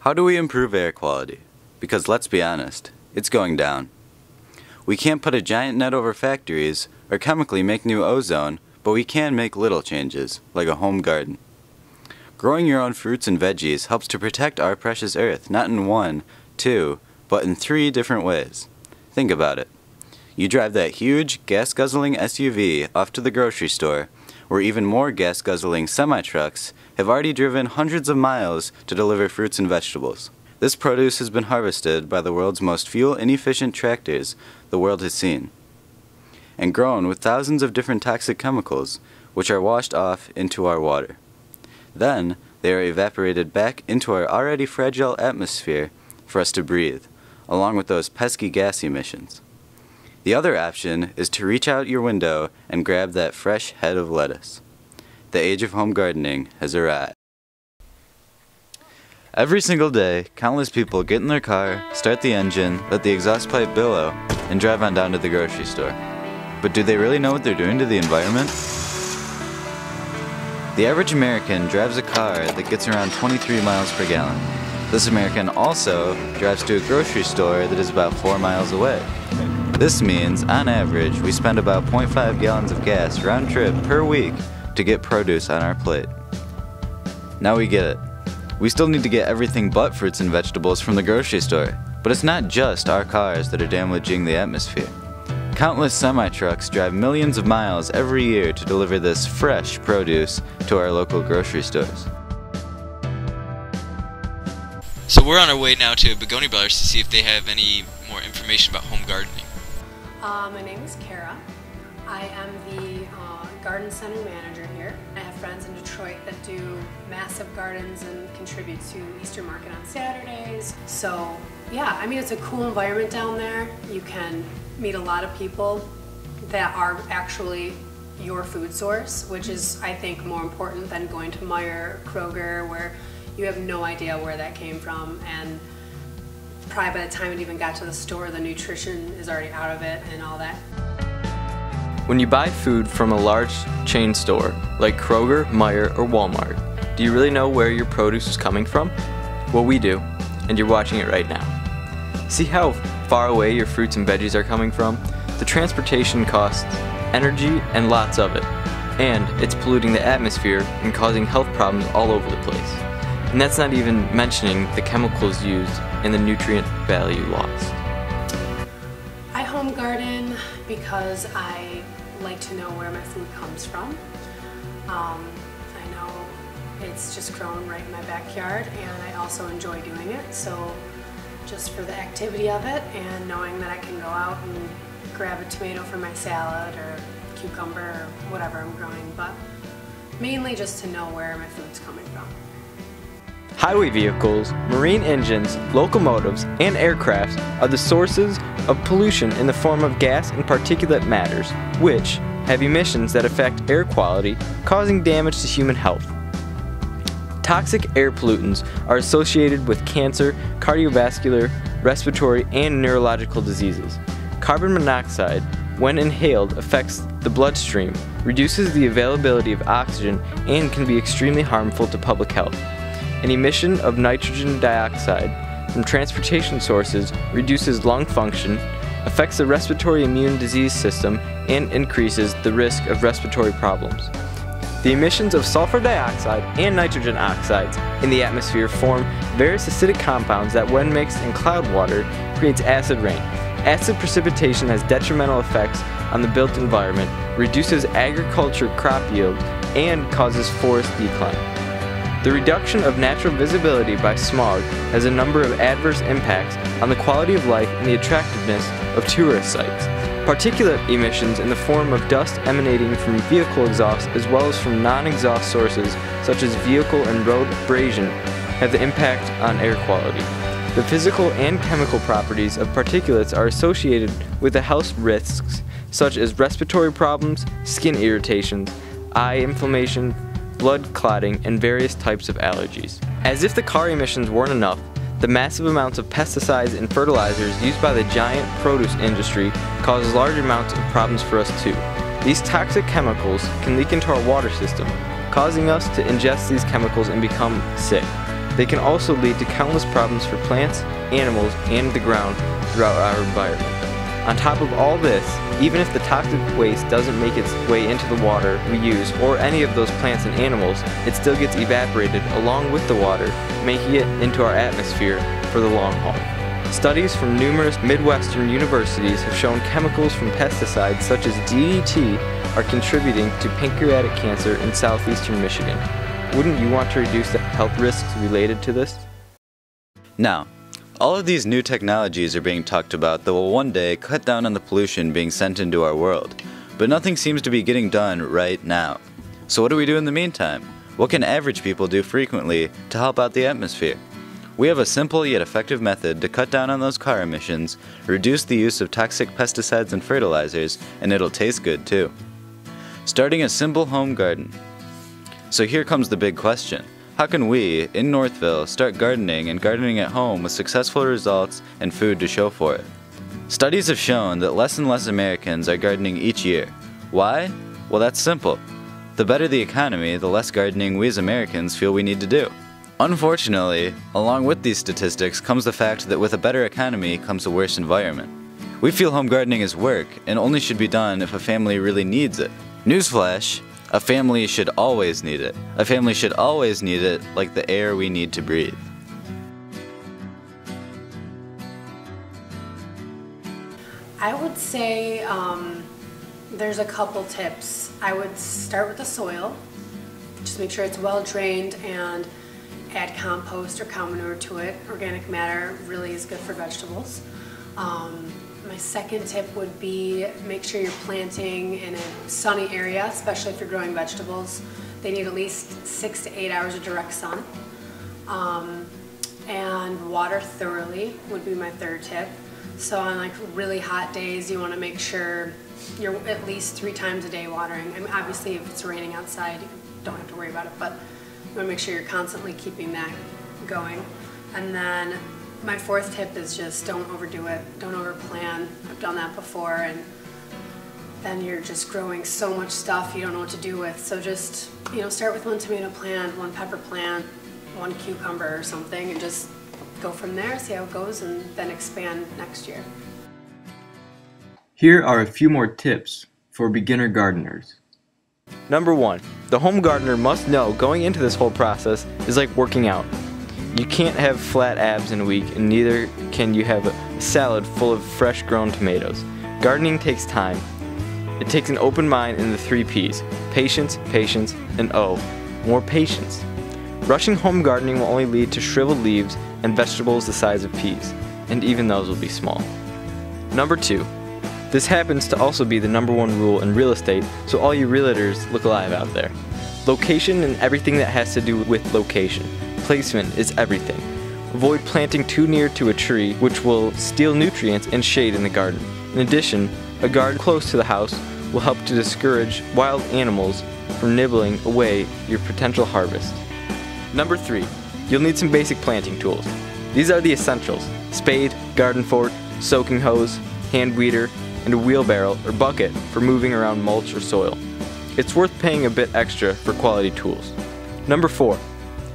How do we improve air quality? Because let's be honest, it's going down. We can't put a giant net over factories or chemically make new ozone, but we can make little changes, like a home garden. Growing your own fruits and veggies helps to protect our precious earth, not in one, two, but in 3 different ways. Think about it. You drive that huge, gas-guzzling SUV off to the grocery store, where even more gas-guzzling semi-trucks have already driven hundreds of miles to deliver fruits and vegetables. This produce has been harvested by the world's most fuel-inefficient tractors the world has seen, and grown with thousands of different toxic chemicals, which are washed off into our water. Then, they are evaporated back into our already fragile atmosphere for us to breathe, along with those pesky gas emissions. The other option is to reach out your window and grab that fresh head of lettuce. The age of home gardening has arrived. Every single day, countless people get in their car, start the engine, let the exhaust pipe billow, and drive on down to the grocery store. But do they really know what they're doing to the environment? The average American drives a car that gets around 23 miles per gallon. This American also drives to a grocery store that is about 4 miles away. This means, on average, we spend about 0.5 gallons of gas round trip per week to get produce on our plate. Now we get it. We still need to get everything but fruits and vegetables from the grocery store, but it's not just our cars that are damaging the atmosphere. Countless semi-trucks drive millions of miles every year to deliver this fresh produce to our local grocery stores. So we're on our way now to Griffin Bergers to see if they have any more information about home gardening. My name is Kara. I am the garden center manager here. I have friends in Detroit that do massive gardens and contribute to Easter Market on Saturdays. So yeah, I mean, it's a cool environment down there. You can meet a lot of people that are actually your food source, which is, I think, more important than going to Meijer, Kroger, where you have no idea where that came from, and probably by the time it even got to the store, the nutrition is already out of it and all that. When you buy food from a large chain store, like Kroger, Meijer, or Walmart, do you really know where your produce is coming from? Well, we do, and you're watching it right now. See how far away your fruits and veggies are coming from? The transportation costs energy and lots of it, and it's polluting the atmosphere and causing health problems all over the place. And that's not even mentioning the chemicals used and the nutrient value lost. I home garden because I like to know where my food comes from. I know it's just grown right in my backyard, and I also enjoy doing it. So just for the activity of it and knowing that I can go out and grab a tomato for my salad or cucumber or whatever I'm growing, but mainly just to know where my food's coming from. Highway vehicles, marine engines, locomotives, and aircrafts are the sources of pollution in the form of gas and particulate matters, which have emissions that affect air quality, causing damage to human health. Toxic air pollutants are associated with cancer, cardiovascular, respiratory, and neurological diseases. Carbon monoxide, when inhaled, affects the bloodstream, reduces the availability of oxygen, and can be extremely harmful to public health. An emission of nitrogen dioxide from transportation sources reduces lung function, affects the respiratory immune disease system, and increases the risk of respiratory problems. The emissions of sulfur dioxide and nitrogen oxides in the atmosphere form various acidic compounds that, when mixed in cloud water, creates acid rain. Acid precipitation has detrimental effects on the built environment, reduces agriculture crop yield, and causes forest decline. The reduction of natural visibility by smog has a number of adverse impacts on the quality of life and the attractiveness of tourist sites. Particulate emissions in the form of dust emanating from vehicle exhaust as well as from non-exhaust sources such as vehicle and road abrasion have the impact on air quality. The physical and chemical properties of particulates are associated with the health risks such as respiratory problems, skin irritations, eye inflammation, blood clotting, and various types of allergies. As if the car emissions weren't enough, the massive amounts of pesticides and fertilizers used by the giant produce industry cause large amounts of problems for us too. These toxic chemicals can leak into our water system, causing us to ingest these chemicals and become sick. They can also lead to countless problems for plants, animals, and the ground throughout our environment. On top of all this, even if the toxic waste doesn't make its way into the water we use or any of those plants and animals, it still gets evaporated along with the water, making it into our atmosphere for the long haul. Studies from numerous Midwestern universities have shown chemicals from pesticides such as DDT are contributing to pancreatic cancer in southeastern Michigan. Wouldn't you want to reduce the health risks related to this? Now, all of these new technologies are being talked about that will one day cut down on the pollution being sent into our world, but nothing seems to be getting done right now. So what do we do in the meantime? What can average people do frequently to help out the atmosphere? We have a simple yet effective method to cut down on those car emissions, reduce the use of toxic pesticides and fertilizers, and it'll taste good too. Starting a simple home garden. So here comes the big question. How can we, in Northville, start gardening and gardening at home with successful results and food to show for it? Studies have shown that less and less Americans are gardening each year. Why? Well, that's simple. The better the economy, the less gardening we as Americans feel we need to do. Unfortunately, along with these statistics comes the fact that with a better economy comes a worse environment. We feel home gardening is work and only should be done if a family really needs it. Newsflash! A family should always need it. A family should always need it like the air we need to breathe. I would say there's a couple tips. I would start with the soil. Just make sure it's well drained and add compost or cow manure to it. Organic matter really is good for vegetables. My second tip would be make sure you're planting in a sunny area, especially if you're growing vegetables. They need at least 6 to 8 hours of direct sun. And water thoroughly would be my third tip. So on like really hot days, you want to make sure you're at least 3 times a day watering. I mean, obviously if it's raining outside, you don't have to worry about it, but you want to make sure you're constantly keeping that going. And then my fourth tip is just don't overdo it, don't overplan. I've done that before and then you're just growing so much stuff you don't know what to do with. So just, you know, start with 1 tomato plant, 1 pepper plant, 1 cucumber or something and just go from there, see how it goes and then expand next year. Here are a few more tips for beginner gardeners. Number 1, the home gardener must know going into this whole process is like working out. You can't have flat abs in a week and neither can you have a salad full of fresh grown tomatoes. Gardening takes time. It takes an open mind and the 3 P's. Patience, patience, and more patience. Rushing home gardening will only lead to shriveled leaves and vegetables the size of peas, and even those will be small. Number 2, this happens to also be the number 1 rule in real estate, so all you realtors look alive out there. Location and everything that has to do with location. Placement is everything. Avoid planting too near to a tree, which will steal nutrients and shade in the garden. In addition, a garden close to the house will help to discourage wild animals from nibbling away your potential harvest. Number 3, you'll need some basic planting tools. These are the essentials: spade, garden fork, soaking hose, hand weeder, and a wheelbarrow or bucket for moving around mulch or soil. It's worth paying a bit extra for quality tools. Number 4,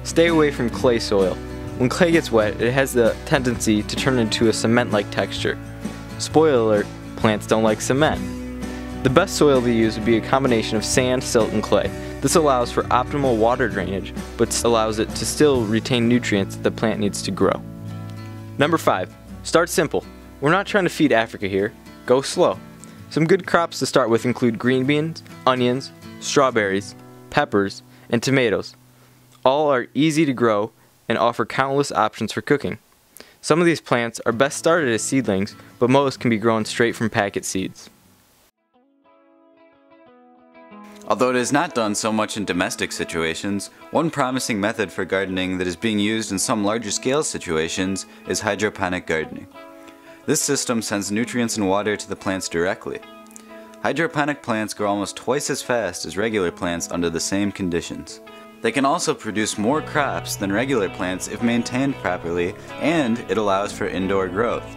stay away from clay soil. When clay gets wet, it has the tendency to turn into a cement-like texture. Spoiler alert, plants don't like cement. The best soil to use would be a combination of sand, silt, and clay. This allows for optimal water drainage, but allows it to still retain nutrients that the plant needs to grow. Number 5, start simple. We're not trying to feed Africa here. Go slow. Some good crops to start with include green beans, onions, strawberries, peppers, and tomatoes. All are easy to grow and offer countless options for cooking. Some of these plants are best started as seedlings, but most can be grown straight from packet seeds. Although it is not done so much in domestic situations, one promising method for gardening that is being used in some larger scale situations is hydroponic gardening. This system sends nutrients and water to the plants directly. Hydroponic plants grow almost twice as fast as regular plants under the same conditions. They can also produce more crops than regular plants if maintained properly, and it allows for indoor growth.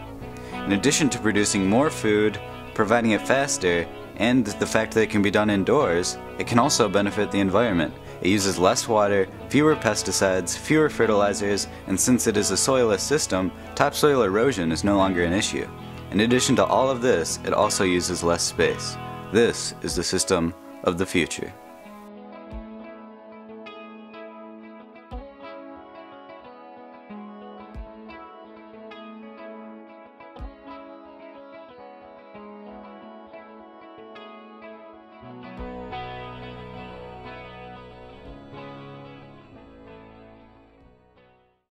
In addition to producing more food, providing it faster, and the fact that it can be done indoors, it can also benefit the environment. It uses less water, fewer pesticides, fewer fertilizers, and since it is a soilless system, topsoil erosion is no longer an issue. In addition to all of this, it also uses less space. This is the system of the future.